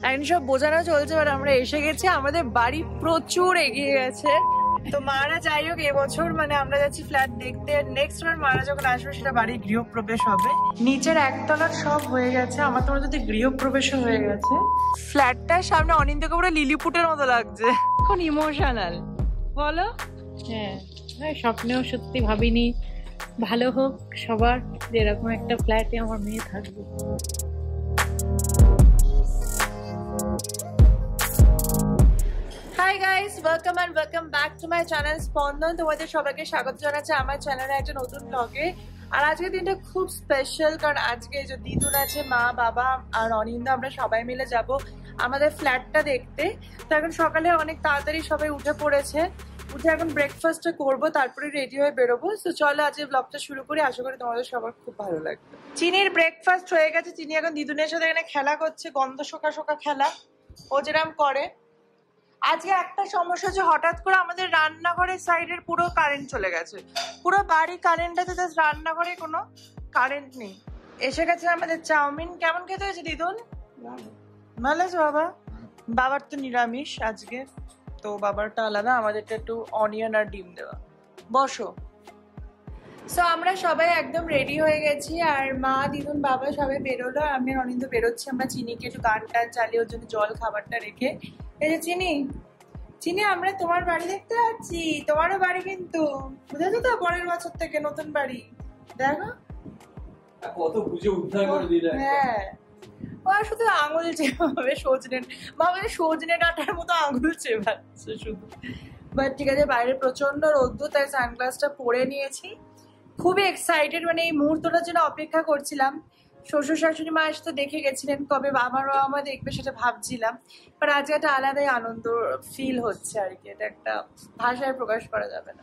এখন সব বোঝানো চলছে, এবার আমরা এসে গেছি, আমাদের বাড়ি প্রচুর এগিয়ে গেছে। তো মারা যাই হোক এবছর মানে আমরা যাচ্ছি ফ্ল্যাট দেখতে, নেক্সট বার মারা যখন আসবে সেটা বাড়ির গৃহপ্রবেশ হবে। নিচের একতলার সব হয়ে গেছে, আমার তোমার যদি গৃহপ্রবেশও হয়ে গেছে। ফ্ল্যাটটার সামনে অনিন্দকে পুরো লিলিপুটের মতো লাগছে, এখন ইমোশনাল বলো। হ্যাঁ, স্বপ্নেও সত্যি ভাবিনি ভালো হোক সবার, যেরকম একটা ফ্ল্যাটে আমার মেয়ে থাকবে। Hi guys, welcome and welcome back to my channel Spandan. তোমাদের সবাইকে স্বাগত জানাচ্ছি আমার চ্যানেলে একটা নতুন ব্লগে। আর আজকের দিনটা খুব স্পেশাল, কারণ আজকে যে দিদুন আছে, মা বাবা আর অনিন্দা, আমরা সবাই মিলে যাব আমাদের ফ্ল্যাটটা দেখতে। তো এখন সকালে অনেক তাড়াতাড়ি সবাই উঠে পড়েছে, উঠে এখন ব্রেকফাস্টটা করবো, তারপরে রেডি হয়ে বেরোবো। তো চলো আজকে ব্লগটা শুরু করি, আশা করি তোমাদের সবার খুব ভালো লাগবে। চিনির ব্রেকফাস্ট হয়ে গেছে, চিনি এখন দিদুনের সাথে এখানে খেলা করছে, গন্ধ শোকা শোকা খেলা ও যেরকম করে। আজকে একটা সমস্যা হচ্ছে, হঠাৎ করে আমাদের রান্নাঘরের সাইডের পুরো কারেন্ট চলে গেছে, পুরো বাড়ি কারেন্ট আছে, জাস্ট রান্নাঘরে কোনো কারেন্ট নেই। এসে গেছে আমাদের চাউমিন। কেমন খেতে হয়েছে দিদুন? ভালো আছে বাবা? বাবার তো নিরামিষ আজকে, তো বাবারটা আলাদা, আমাদেরটা একটু অনিয়ন আর ডিম দেওয়া। বসো। সো আমরা সবাই একদম রেডি হয়ে গেছি, আর মা দিদুন বাবা সবাই বেরোলো, আমি আর অনিন্দ বেরোচ্ছি। আমরা চিনিকে একটু গান টান চালিয়ে ওর জন্য জল খাবারটা রেখে, এই যে চিনি, চিনি আমরা তোমার বাড়ি দেখতে যাচ্ছি, তোমারও বাড়ি কিন্তু, বুঝেছো তো, পরের বছর থেকে নতুন বাড়ি। দেখো কত বুঝে উদ্ধার করে দিলে। হ্যাঁ, ও শুধু আঙুল চেপাবে, সজনে বাবা সজনে ডাঁটার মতো আঙুল চেপাচ্ছে শুধু। বাট ঠিক আছে, বাইরে প্রচন্ড রোদ্দুর, তাই সানগ্লাসটা পরে নিয়েছি। খুবই এক্সাইটেড, মানে এই মুহূর্তটার জন্য অপেক্ষা করছিলাম। শ্বশুর শাশুড়ি মা এসে তো দেখে গেছিলেন, কবে আমার বাবা মা দেখবে সেটা ভাবছিলাম। বাট আজকে একটা আলাদাই আনন্দ ফিল হচ্ছে আর কি, এটা একটা ভাষায় প্রকাশ করা যাবে না।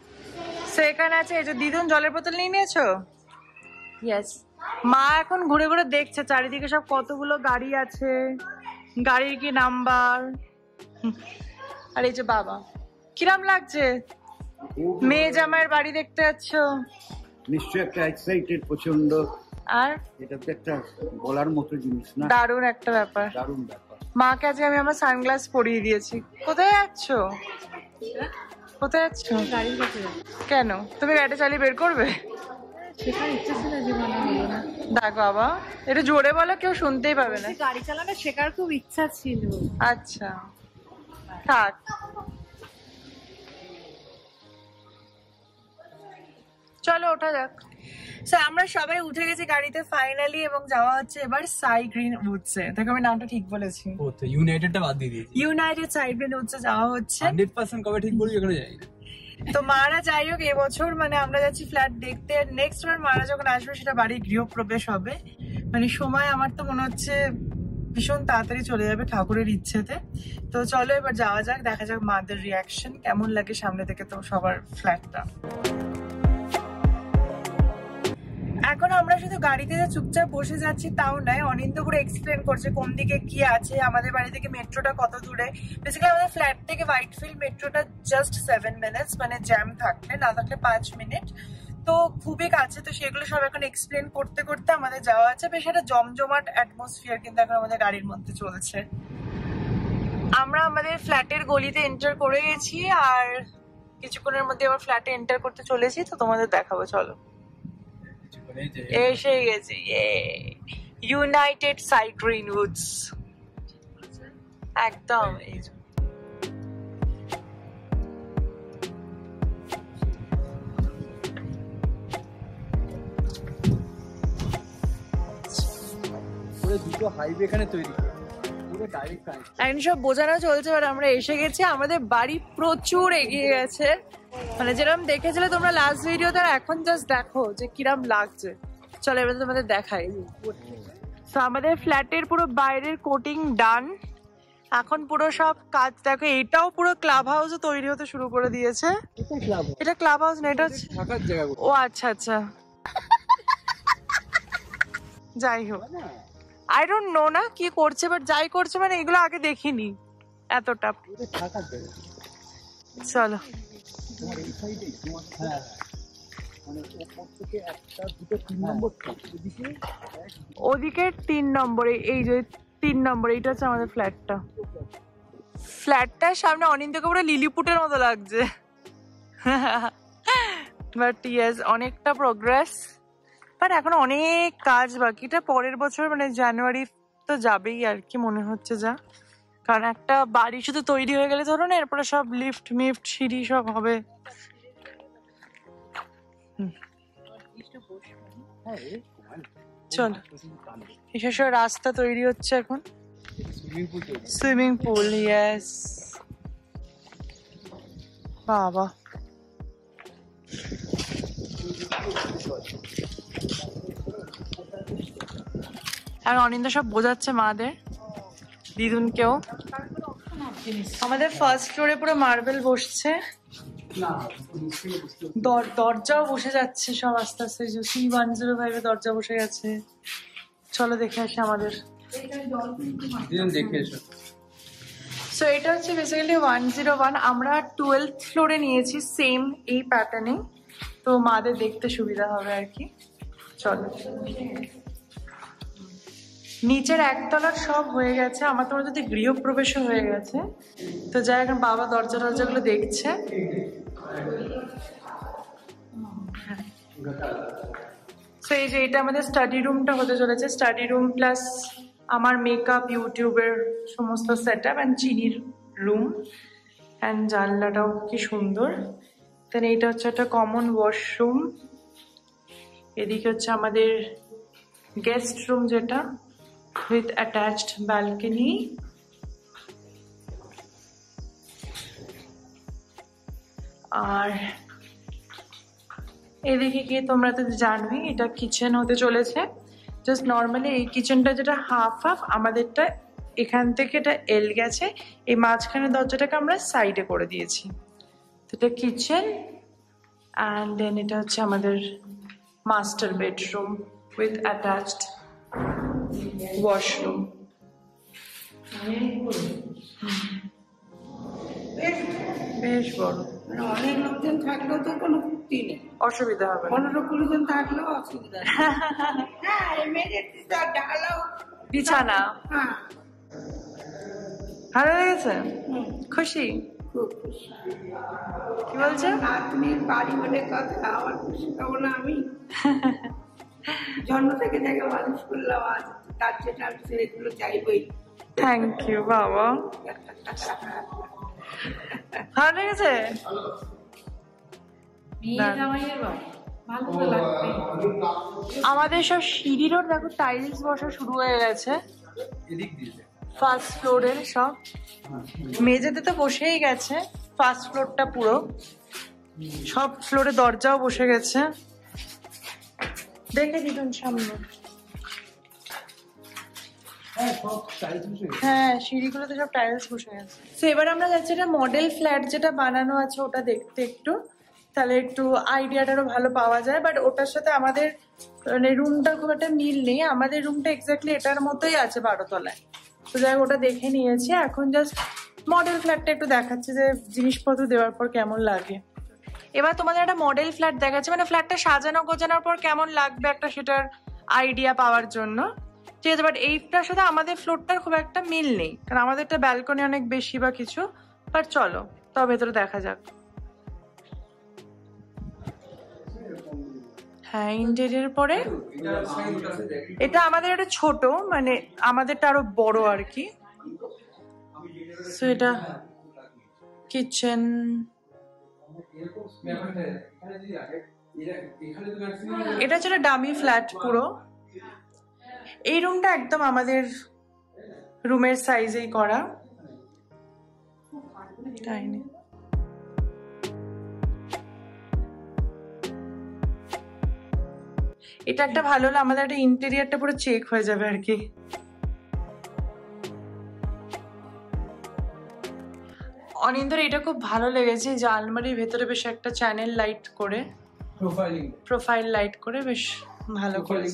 সো এখানে আছে এই যে দিদুন, জলের বোতল নিয়ে নিয়েছো? ইয়েস। মা এখন ঘুরে ঘুরে দেখছে চারিদিকে সব কতগুলো গাড়ি আছে, গাড়ির কি নাম্বার। আর এই যে বাবা, কিরাম লাগছে মেয়ে জামাইয়ের বাড়ি দেখতে যাচ্ছ? নিশ্চয়ই একটা এক্সাইটেড প্রচন্ড। আর এটা তো একটা বলার মতো জিনিস না, দারুণ একটা ব্যাপার, দারুণ ব্যাপার। মাকে আজকে আমি আমার সানগ্লাস পরিয়ে দিয়েছি। কোথায় যাচ্ছ? কোথায় যাচ্ছ? গাড়ির কাছে কেন, তুমি গাড়িটা চালিয়ে বের করবে? শেখার ইচ্ছা ছিল, জীবনে হলো না। দেখ বাবা, এটা জোরে বলো, কেউ শুনতেই পাবে না। গাড়ি চালানো শেখার খুব ইচ্ছা ছিল। আচ্ছা থাক। চলো ওঠা যাক। আমরা সবাই উঠে গেছি গাড়িতে ফাইনালি, এবং যাওয়া হচ্ছে এবার সাই গ্রিন উডসে। দেখো আমি নামটা ঠিক বলেছি, ইউনাইটেডটা বাদ দিয়ে দিয়েছি, ইউনাইটেড সাই গ্রিন উডসে যাওয়া হচ্ছে। 100% কবে ঠিক বলবি এখানে যাই। তো মারা যাই হোক এবছর মানে আমরা যাচ্ছি ফ্ল্যাট দেখতে, নেক্সট বার মারা যখন আসবে সেটা বাড়ির গৃহপ্রবেশ হবে। মানে সময় আমার তো মনে হচ্ছে ভীষণ তাড়াতাড়ি চলে যাবে ঠাকুরের ইচ্ছেতে। তো চলো এবার যাওয়া যাক, দেখা যাক মাদের রিয়াকশন কেমন লাগে সামনে থেকে তো সবার ফ্ল্যাটটা। এখন আমরা শুধু গাড়িতে যে চুপচাপ বসে যাচ্ছি তাও নয়, অনিন্দ পুরো এক্সপ্লেন করছে কোন দিকে কি আছে, আমাদের বাড়ি থেকে মেট্রোটা কত দূরে। বেসিক্যালি আমাদের ফ্ল্যাট থেকে হোয়াইটফিল্ড মেট্রোটা জাস্ট 7 মিনিটস, মানে জ্যাম থাকলে, না থাকলে 5 মিনিট, তো খুবই কাছে। তো সেগুলো সব এখন এক্সপ্লেন করতে করতে আমাদের যাওয়া আছে। বেশ একটা জমজমাট অ্যাটমসফিয়ার কিন্তু এখন আমাদের গাড়ির মধ্যে চলছে। আমরা আমাদের ফ্ল্যাটের গলিতে এন্টার করে গেছি, আর কিছুক্ষণের মধ্যে আবার ফ্ল্যাটে এন্টার করতে চলেছি, তো তোমাদের দেখাবো। চলো এসে গেছি, ইউনাইটেড সাই গ্রিন উডস একদম। দুটো হাইওয়ে এখানে তৈরি, পুরো ডাইরেক্ট কানেক্ট। এখন সব বোঝানো চলছে, এবার আমরা এসে গেছি, আমাদের বাড়ি প্রচুর এগিয়ে গেছে। মানে যেরকম দেখেছিলে তোমরা লাস্ট ভিডিওতে, এখন জাস্ট দেখো যে কিরম লাগছে। চলো এবার তোমাদের দেখাই। তো আমাদের ফ্ল্যাটের পুরো বাইরের কোটিং ডান, এখন পুরো সব কাজ দেখো। এটাও পুরো ক্লাব হাউস তৈরি হতে শুরু করে দিয়েছে। এটা ক্লাব হাউস না, এটা থাকার জায়গা। ও আচ্ছা আচ্ছা, যাই হোক আই ডোন্ট নো না কি করছে, বাট যাই করছে মানে এগুলো আগে দেখিনি এতটা। চলো ওদিকে 3 নম্বরে, এই যে 3 নম্বর, এইটা হচ্ছে আমাদের ফ্ল্যাটটা। ফ্ল্যাটটার সামনে অনিন্দকে পুরো লিলিপুটের মতো লাগছে। বাট ইয়েস, অনেকটা প্রোগ্রেস, বাট এখন অনেক কাজ বাকি। এটা পরের বছর মানে জানুয়ারি তো যাবেই আর কি মনে হচ্ছে, যা কারণ একটা বাড়ি শুধু তৈরি হয়ে গেলে ধরো না, এরপরে সব লিফট মিফট সিঁড়ি সব হবে। চল, বিশেষ রাস্তা তৈরি হচ্ছে এখন। সুইমিং পুল, ইয়েস বাবা। আর অনিন্দা সব বোঝাচ্ছে মাদের, দিদুনকেও। আমাদের ফার্স্ট ফ্লোরে পুরো মার্বেল বসছে, দরজাও বসে যাচ্ছে সব আস্তে আস্তে। C105 এর দরজা বসে গেছে। চলো দেখে আসি আমাদের। সো এটা হচ্ছে বেসিক্যালি 101। আমরা 12th ফ্লোরে নিয়েছি সেম এই প্যাটার্নে, তো মাদের দেখতে সুবিধা হবে আর কি। চলো, নিচের একতলার সব হয়ে গেছে, আমার তোমার যদি গৃহপ্রবেশও হয়ে গেছে। তো যাই, এখন বাবা দরজা টরজাগুলো দেখছে। তো এই যে এটা আমাদের স্টাডি রুমটা হতে চলেছে। স্টাডি রুম প্লাস আমার মেকআপ, ইউটিউবের সমস্ত সেট আপ অ্যান্ড চিনির রুম। অ্যান্ড জানলাটাও কি সুন্দর। দেন এইটা হচ্ছে একটা কমন ওয়াশরুম। এদিকে হচ্ছে আমাদের গেস্ট রুম, যেটা উইথ অ্যাটাচড ব্যালকনি। আর এদিকে গিয়ে তোমরা তো জানোই এটা কিচেন হতে চলেছে। জাস্ট নর্মালি এই কিচেনটা যেটা হাফ হাফ, আমাদেরটা এখান থেকে এটা এল গেছে, এই মাঝখানে দরজাটাকে আমরা সাইডে করে দিয়েছি। তো এটা কিচেন, অ্যান্ড দেন এটা হচ্ছে আমাদের master bedroom with attached washroom. বেশ বড়, অনেক লোকজন থাকলেও তো কোনো ক্ষতি নেই, অসুবিধা হবে না। 15-20 জন থাকলেও অসুবিধা নেই। হ্যাঁ, এমনিতে ডালাও বিছানা হ্যাঁ, ভালো লেগেছে? খুশি? খুব খুশি। কি বলছো? নাতনির বাড়ি বলে কথা, আমার খুশি পাবো না আমি? জন্ম থেকে যাকে মানুষ করলাম, আজ তার যেটা আমি সেগুলো চাইবই। থ্যাংক ইউ বাবা। ভালো লেগেছে? আমাদের সব সিঁড়িরও দেখো টাইলস বসা শুরু হয়ে গেছে ফার্স্ট ফ্লোরের সব। মেঝেতে তো বসেই গেছে ফার্স্ট ফ্লোরটা পুরো, সব ফ্লোরে দরজাও বসে গেছে। দেখে দিতুন সামনে, হ্যাঁ সিঁড়িগুলোতে সব টাইলস বসে গেছে। তো এবার আমরা যাচ্ছি এটা মডেল ফ্ল্যাট যেটা বানানো আছে ওটা দেখতে একটু, তাহলে একটু আইডিয়াটারও ভালো পাওয়া যায়। বাট ওটার সাথে আমাদের মানে রুমটা খুব একটা মিল নেই, আমাদের রুমটা এক্স্যাক্টলি এটার মতোই আছে 12 তলায়। তো যাই ওটা দেখে নিয়েছি, এখন জাস্ট মডেল ফ্ল্যাটটা একটু দেখাচ্ছে যে জিনিসপত্র দেওয়ার পর কেমন লাগে। এবার তোমাদের একটা মডেল ফ্ল্যাট দেখাচ্ছে, মানে ফ্ল্যাটটা সাজানো গোছানোর পর কেমন লাগবে একটা সেটার আইডিয়া পাওয়ার জন্য, ঠিক আছে। বাট এইটার সাথে আমাদের ফ্লোরটার খুব একটা মিল নেই, কারণ আমাদেরটা ব্যালকনি অনেক বেশি বা কিছু। বাট চলো তবে ভেতরে দেখা যাক। হ্যাঁ, ইন্টেরিয়র পরে এটা আমাদের একটা ছোট, মানে আমাদেরটা আরো বড় আর কি। সো এটা কিচেন, এটা ছিল ডামি ফ্ল্যাট পুরো। এই রুমটা একদম আমাদের রুমের সাইজেই করা, তাই না? এটা একটা ভালো হলো, আমাদের একটা ইন্টেরিয়রটা পুরো চেক হয়ে যাবে আর কি। অনিন্দর এটা খুব ভালো লেগেছে যে আলমারির ভেতরে বেশ একটা চ্যানেল লাইট করে, প্রোফাইল লাইট করে বেশ ভালো করে।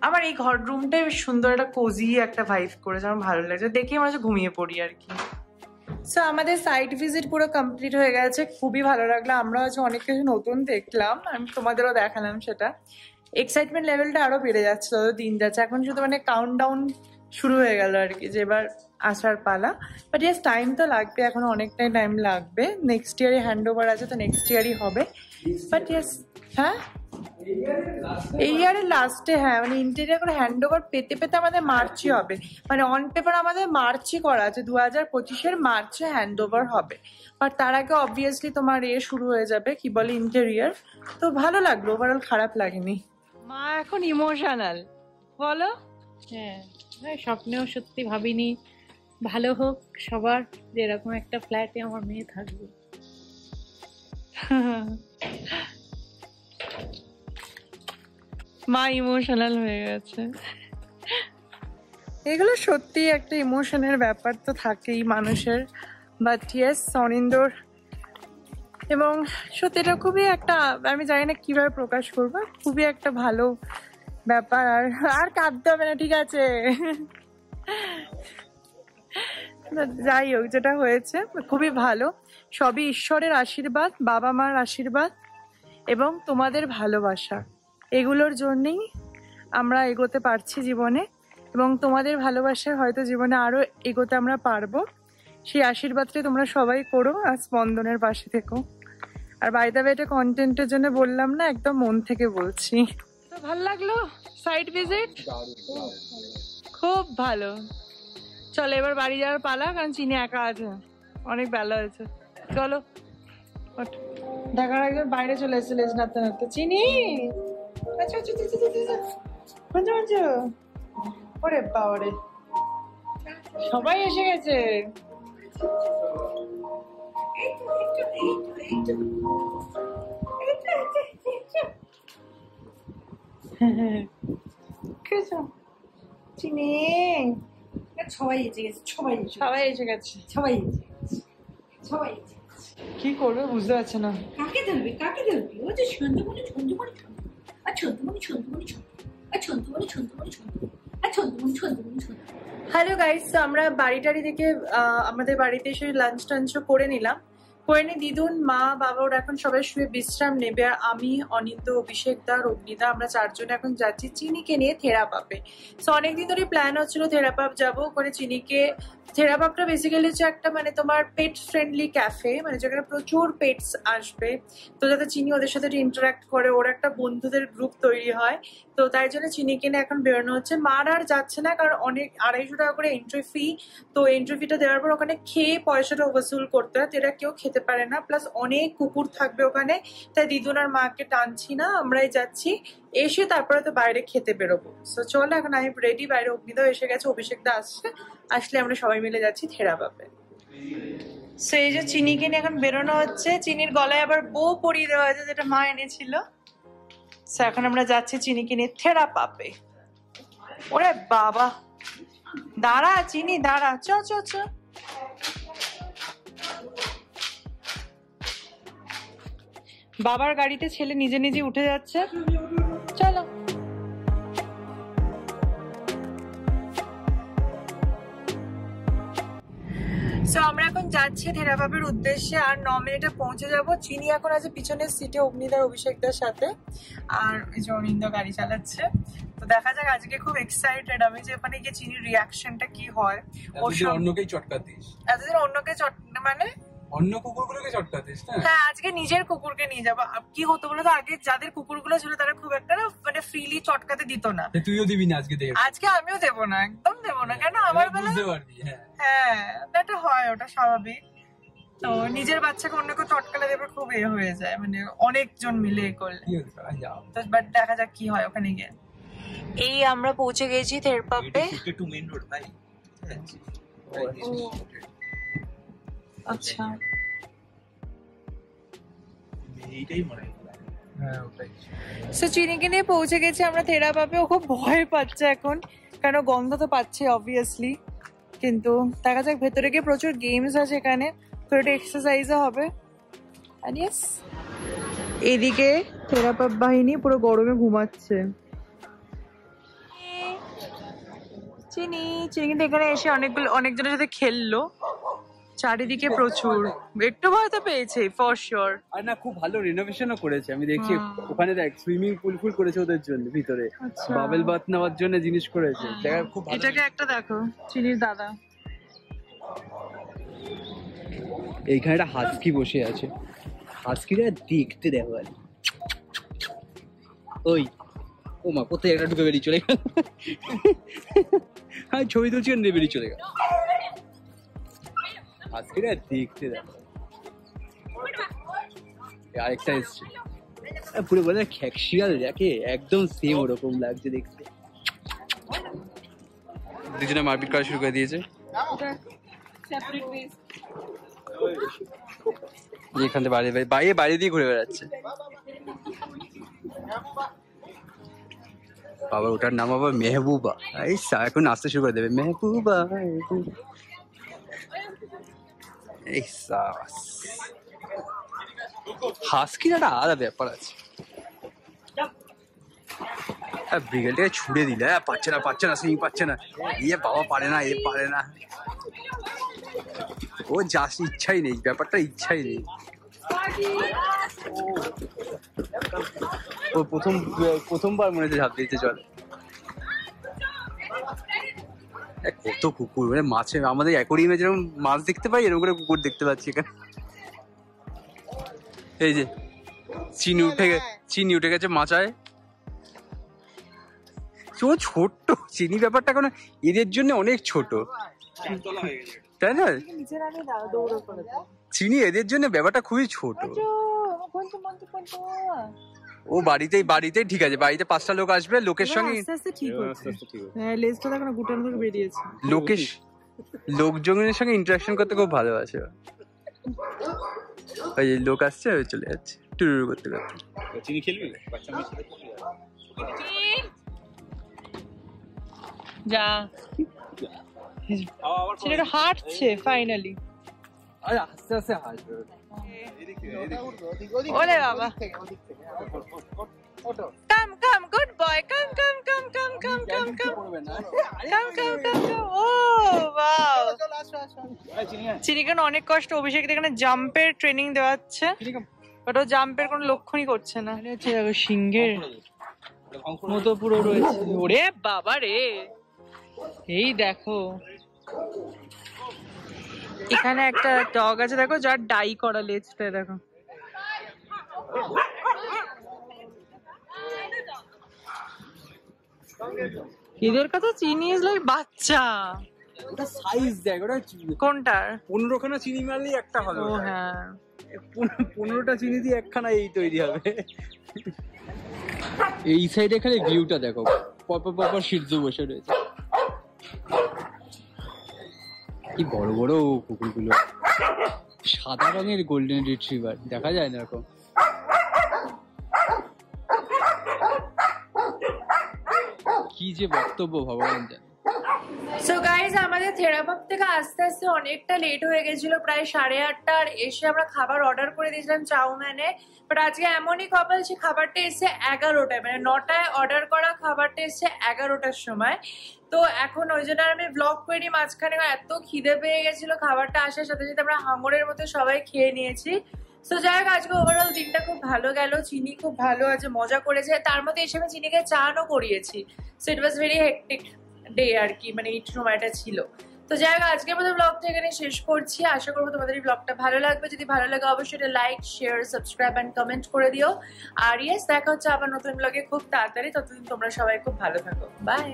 আমার এই ঘর রুমটাই বেশ সুন্দর, একটা কোজি একটা ভাইব করেছে, আমার ভালো লাগছে দেখে, মনে হচ্ছে ঘুমিয়ে পড়ি আর কি। সো আমাদের সাইট ভিজিট পুরো কমপ্লিট হয়ে গেছে, খুবই ভালো লাগলো। আমরা হচ্ছে অনেক কিছু নতুন দেখলাম, আমি তোমাদেরও দেখালাম সেটা। এক্সাইটমেন্ট লেভেলটা আরো বেড়ে যাচ্ছে যত দিন যাচ্ছে, এখন শুধু মানে কাউন্টডাউন শুরু হয়ে গেল আর কি, যে এবার আসার পালা। বাট ইয়েস, টাইম তো লাগবে, এখন অনেকটাই টাইম লাগবে। নেক্সট ইয়ারে হ্যান্ড ওভার আছে, তো নেক্সট ইয়ারই হবে। বাট ইয়েস, হ্যাঁ এই ইয়ারের লাস্টে, হ্যাঁ মানে ইন্টেরিয়ার করে হ্যান্ড ওভার পেতে পেতে আমাদের মার্চই হবে, মানে অন পেপার আমাদের মার্চই করা আছে, 2025-এর মার্চে হ্যান্ড ওভার হবে। বাট তার আগে অবভিয়াসলি তোমার শুরু হয়ে যাবে, কি বলে, ইন্টেরিয়ার। তো ভালো লাগলো, ওভারঅল খারাপ লাগেনি। মা এখন ইমোশনাল, বলো। হ্যাঁ, স্বপ্নেও সত্যি ভাবিনি ভালো হোক সবার, যেরকম একটা ফ্ল্যাটে আমার মেয়ে থাকবে। মা ইমোশনাল হয়ে গেছে। এগুলো সত্যি একটা ইমোশনের ব্যাপার তো থাকেই মানুষের। বাট ইয়েস, অনিন্দর এবং সত্যি এটা খুবই একটা, আমি জানি না কিভাবে প্রকাশ করবো, খুবই একটা ভালো ব্যাপার। আর কাঁদতে হবে না, ঠিক আছে? যাই হোক, যেটা হয়েছে খুবই ভালো, সবই ঈশ্বরের আশীর্বাদ, বাবা মার আশীর্বাদ এবং তোমাদের ভালোবাসা, এগুলোর জন্যেই আমরা এগোতে পারছি জীবনে। এবং তোমাদের ভালোবাসায় হয়তো জীবনে আরো এগোতে আমরা পারবো। সেই আশীর্বাদটাই তোমরা সবাই করো, আর স্পন্দনের পাশে থেকো। আর বাই দ্য ওয়ে, এটা কন্টেন্টের জন্য বললাম না, একদম মন থেকে বলছি। তো ভালো লাগলো সাইট ভিজিট, খুব ভালো। চলো এবার বাড়ি যাওয়ার পালা, কারণ চিনি একা আছে, অনেক বেলা হয়েছে। চলো, দেখার একজন বাইরে চলে এসেছে লেজ নাড়তে নাড়তে। চিনি, আচ্ছা আচ্ছা আচ্ছা আচ্ছা, ওরে বাবারে, সবাই এসে গেছে। চিনি, সবাই এসে গেছে, সবাই সবাই এসে গেছে, সবাই সবাই। কি করবে বুঝতে পারছে না। কাকে ধরবে, কাকে ধরবে? ও যে ছন্দমণি, ছন্দমণি, আর ছন্দমণি, ছন্দমণি, আর ছন্দমণি, ছন্দমণি, আর ছন্দমণি, ছন্দমণি, ছন্দমণি। হ্যালো গাইস, তো আমরা বাড়ি টাড়ি থেকে আমাদের বাড়িতে এসে লাঞ্চ টাঞ্চও করে নিলাম। করে নিয়ে দিদুন, মা, বাবা ওরা এখন সবাই শুয়ে বিশ্রাম নেবে। আর আমি, অনিন্দ, অভিষেক দা, অগ্নিদা, আমরা চারজন এখন যাচ্ছি চিনিকে নিয়ে থেরাপাপে। সো অনেকদিন ধরে প্ল্যান হচ্ছিল থেরাপাপ যাবো, ওখানে চিনিকে। থেরাপাপটা বেসিক্যালি হচ্ছে একটা মানে তোমার পেট ফ্রেন্ডলি ক্যাফে, মানে যেখানে প্রচুর পেটস আসবে, তো যাতে চিনি ওদের সাথে ইন্টারাক্ট করে, ওর একটা বন্ধুদের গ্রুপ তৈরি হয়। তো তাই জন্য চিনিকে নিয়ে এখন বেরোনো হচ্ছে। মার আর যাচ্ছে না, কারণ অনেক 250 টাকা করে এন্ট্রি ফি। তো এন্ট্রি ফিটা দেওয়ার পর ওখানে খেয়ে পয়সাটা ওভাসুল করতে হয়, তো এরা কেউ খেতে পারে না, প্লাস অনেক কুকুর থাকবে ওখানে। তাই দিদুন আর মাকে টানছি না, আমরাই যাচ্ছি। এসে তারপরে তো বাইরে খেতে বেরোবো। সো চলো, এখন আমি রেডি, বাইরে অগ্নিদাও এসে গেছে, অভিষেকদা আসছে, আসলে আমরা সবাই মিলে যাচ্ছি থেরাপাপে। সো এই যে চিনিকে নিয়ে এখন বেরোনো হচ্ছে। চিনির গলায় আবার বউ পরিয়ে দেওয়া হয়েছে, যেটা মা এনেছিল। সো এখন আমরা যাচ্ছি চিনিকে নিয়ে থেরাপাপে। ওরে বাবা, দাঁড়া চিনি, দাঁড়া, চ চ চ। বাবার গাড়িতে ছেলে নিজে নিজে উঠে যাচ্ছে, চলো। সো আমরা এখন যাচ্ছি থেরাপাপের উদ্দেশ্যে, আর 9 মিনিটে পৌঁছে যাব। চিনি এখন আছে পিছনের সিটে অগ্নিদার, অভিষেকদার সাথে, আর এই যে অনিন্দ গাড়ি চালাচ্ছে। তো দেখা যাক, আজকে খুব এক্সাইটেড আমি যে ওখানে গিয়ে চিনির রিয়াকশনটা কি হয়। অন্যকেই চটকা দিস, এতদিন অন্যকে মানে অন্য কুকুরগুলোকে চটকা দিস না? হ্যাঁ, আজকে নিজের কুকুরকে নিয়ে যাবো। কি হতো বলতো, আগে যাদের কুকুরগুলো ছিল তারা খুব একটা না মানে ফ্রিলি চটকাতে দিত না। তুইও দিবি না আজকে? দেখে আজকে আমিও দেবো না, একদম দেবো না। কেন, আমার বেলা বুঝতে পারবি। হ্যাঁ, এটা হয়, ওটা স্বাভাবিক। তো নিজের বাচ্চাকে অন্য কেউ চটকালে দেবে, খুব হয়ে যায়, মানে অনেকজন মিলে করলে। তো বাট দেখা যাক কি হয় ওখানে গিয়ে। এই আমরা পৌঁছে গেছি থেরাপাপে। আচ্ছা, সো চিনিকে নিয়ে পৌঁছে গেছি আমরা থেরাপাপে। ও খুব ভয় পাচ্ছে এখন, কারণ গন্ধ তো পাচ্ছে অবভিয়াসলি। কিন্তু দেখা যাক, ভেতরে গিয়ে প্রচুর গেমস আছে এখানে, তো এটা এক্সারসাইজও হবে। এদিকে থেরাপাপ বাহিনী পুরো গরমে ঘুমাচ্ছে। চিনি কিন্তু এখানে এসে অনেকজনের সাথে খেললো। চারিদিকে প্রচুর, একটু ভয় তো পেয়েছে ফর শিওর। আর না খুব ভালো রিনোভেশনও করেছে আমি দেখছি। ওখানে দেখ সুইমিং পুল ফুল করেছে ওদের জন্য, ভিতরে বাবেল বাথ নেওয়ার জন্য জিনিস করেছে, দেখা খুব ভালো। এটাকে একটা দেখো, চিনির দাদা। এইখানে একটা হাস্কি বসে আছে, হাস্কিটা দেখতে দেখো আর ওই ও মা কোথায় একটা ঢুকে বেরিয়ে চলে গেল। হ্যাঁ ছবি তুলছি বেরিয়ে চলে গেল। হাস্কিটা দেখতে দেখো। আরেকটা এসছে পুরো বলে খ্যাকশিয়াল, দেখে একদম সেম ওরকম লাগছে দেখতে। দুজনে মারপিট করা শুরু করে দিয়েছে। এখান থেকে বাইরে দিয়ে ঘুরে বেড়াচ্ছে। বাবা ওটার নাম আবার মেহবুবা। এই এখন আসতে শুরু করে দেবে মেহবুবা। এই হাস্কির একটা আলাদা ব্যাপার আছে। ব্রিগেলটাকে ছুড়ে দিলে পাচ্ছে না সিং পাচ্ছে না, ইয়ে বাবা পারে না, এ পারে না, ও যাস ইচ্ছাই নেই, ব্যাপারটা ইচ্ছাই নেই। ও প্রথমবার মনে হচ্ছে ঝাঁপ দিতে চলে। কত কুকুর, মানে মাছে আমাদের অ্যাকোরিয়ামে যেরকম মাছ দেখতে পাই এরকম করে কুকুর দেখতে পাচ্ছি এখানে। এই যে চিনি উঠে গেছে মাচায়। ছোট্ট চিনি, ব্যাপারটা কোনো এদের জন্য অনেক ছোট, তাই না? চিনি এদের জন্য ব্যাপারটা খুবই ছোট। ও বাড়িতেই ঠিক আছে, বাড়িতে 5টা লোক আসবে, লোকের সঙ্গে লোকজনের সঙ্গে ইন্টারাকশন করতে খুব ভালোবাসে। ওই যে লোক আসছে চলে যাচ্ছে টুরু করতে করতে। চিনি খেলবি? যা ছেলেটা হাঁটছে ফাইনালি। আরে আস্তে আস্তে হাঁটবে। ওরে বাবা, কাম কাম গুড বয়, কাম কাম কাম কাম কাম কাম কাম কাম কাম কাম। ও ওয়াও, চিনিকে অনেক কষ্ট। অভিষেক এখানে জাম্পের ট্রেনিং দেওয়াচ্ছে, বাট ও জাম্পের কোনো লক্ষণই করছে না। সিংহের মতো পুরো রয়েছে। ওরে বাবা রে, এই দেখো এখানে একটা ডগ আছে, দেখো যার ডাই করা লেজটা দেখো। এদের কথা চিনি ইজ লাইক বাচ্চা। ওটা সাইজ দেখ, ওটা কোনটার 15খানা চিনি মারলেই একটা হবে। ও হ্যাঁ, 15টা চিনি দিয়ে একখানা এই তৈরি হবে। এই সাইডে খালি ভিউটা দেখো, পরপর সিদ্ধু বসে রয়েছে। কি বড় বড় কুকুরগুলো, সাদা রঙের গোল্ডেন রিট্রিভার, দেখা যায় না এরকম। কি যে বক্তব্য ভগবান জানে। সো গাইজ আমাদের থেরাপাপ থেকে আস্তে আস্তে অনেকটা লেট হয়ে গেছিল, প্রায় 8:30। আর এসে আমরা খাবার অর্ডার করে দিয়েছিলাম চাউম্যানে, বাট আজকে এমনই কপাল সে খাবারটা এসে 11টায়, মানে 9টায় অর্ডার করা খাবারটা এসে 11টার সময়। তো এখন ওই জন্য আমি ব্লগ করিনি মাঝখানে, এত খিদে পেয়ে গেছিল। খাবারটা আসার সাথে সাথে আমরা হাঙরের মতো সবাই খেয়ে নিয়েছি। সো যাই হোক, আজকে ওভারঅল দিনটা খুব ভালো গেল। চিনি খুব ভালো আছে, মজা করেছে। তার মধ্যে এসে আমি চিনিকে চানও করিয়েছি। So it was very hectic day আর কি, মানে এই সময়টা ছিল। তো যাই হোক, আজকের মতো ব্লগটা এখানে শেষ করছি। আশা করবো তোমাদের এই ব্লগটা ভালো লাগবে। যদি ভালো লাগে অবশ্যই এটা like, share, subscribe and comment করে দিও। আর ইয়েস, দেখা হচ্ছে আবার নতুন ব্লগে খুব তাড়াতাড়ি। ততদিন তোমরা সবাই খুব ভালো থাকো। বাই।